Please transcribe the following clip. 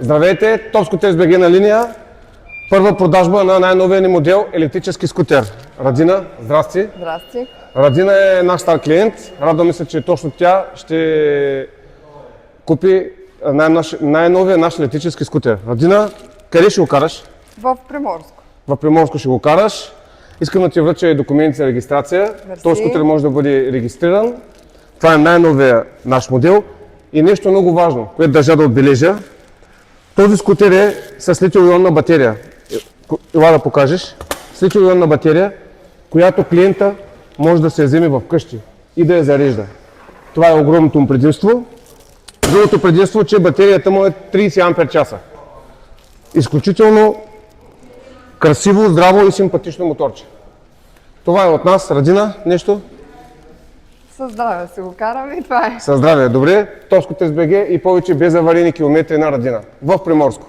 Здравейте, Топ Скутер с БГ на линия. Първа продажба на най-новия ни модел електрически скутер. Радина, здрасти. Здрасти. Радина е наш стар клиент. Радваме се, че точно тя ще купи най-новия наш електрически скутер. Радина, къде ще го караш? В Приморско. В Приморско ще го караш. Искам да ти връча и документи за регистрация. Мерси. Този скутер може да бъде регистриран. Това е най-новия наш модел. И нещо много важно, което държа да отбележа. Този скутер е с литиум-ионна батерия. Ела да покажеш. С литиум-ионна батерия, която клиента може да се я вземе вкъщи и да я зарежда. Това е огромното му предимство. Другото предимство е, че батерията му е 30 ампер часа. Изключително красиво, здраво и симпатично моторче. Това е от нас. Радина, нещо? Със здраве си го караме и това е. Със здраве, добре. Топ Скутер с БГ и повече без аварийни километри на Радина. В Приморско.